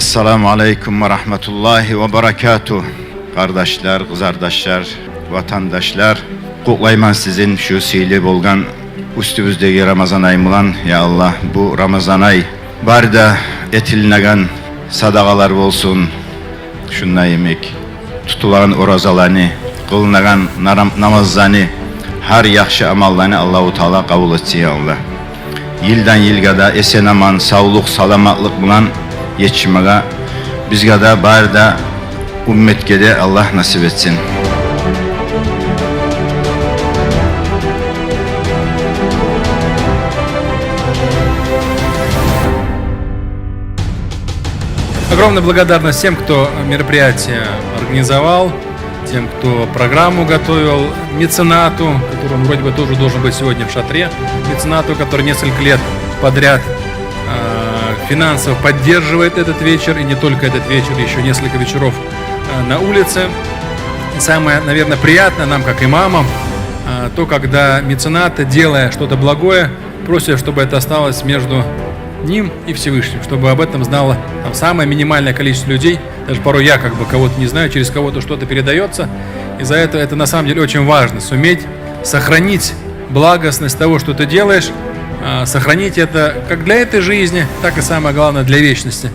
Assalamu alaikum ve rahmetullahi ve berekatuh. Kardeşler, kızardaşlar, vatandaşlar, kutlayman sizin şu sihirli bolgan üstümüzdeki Ramazan ayı bilan. Ya Allah, bu Ramazan ay barda etilnegan sadakalar olsun. Şunday yemek, tutulan orazalarını, kılınagan namazlarını, her yakşı amallarını Allah-u Teala kabul etsin ya Allah. Yıldan yılga da esen aman, sağlık, salamatlık bilan yetişmeye bizge de bari de ümmetke de Allah nasip etsin. Огромная благодарность тем, кто мероприятие организовал, тем, кто программу готовил, меценату, который вроде бы тоже должен быть сегодня в шатре, меценату, который несколько лет подряд финансово поддерживает этот вечер, и не только этот вечер, еще несколько вечеров на улице. И самое, наверное, приятное нам, как имамам, то, когда меценат, делая что-то благое, просит, чтобы это осталось между ним и Всевышним, чтобы об этом знало самое минимальное количество людей. Даже порой я кого-то не знаю, через кого-то что-то передается. И за это на самом деле очень важно, суметь сохранить благостность того, что ты делаешь, сохранить это как для этой жизни, так и самое главное для вечности.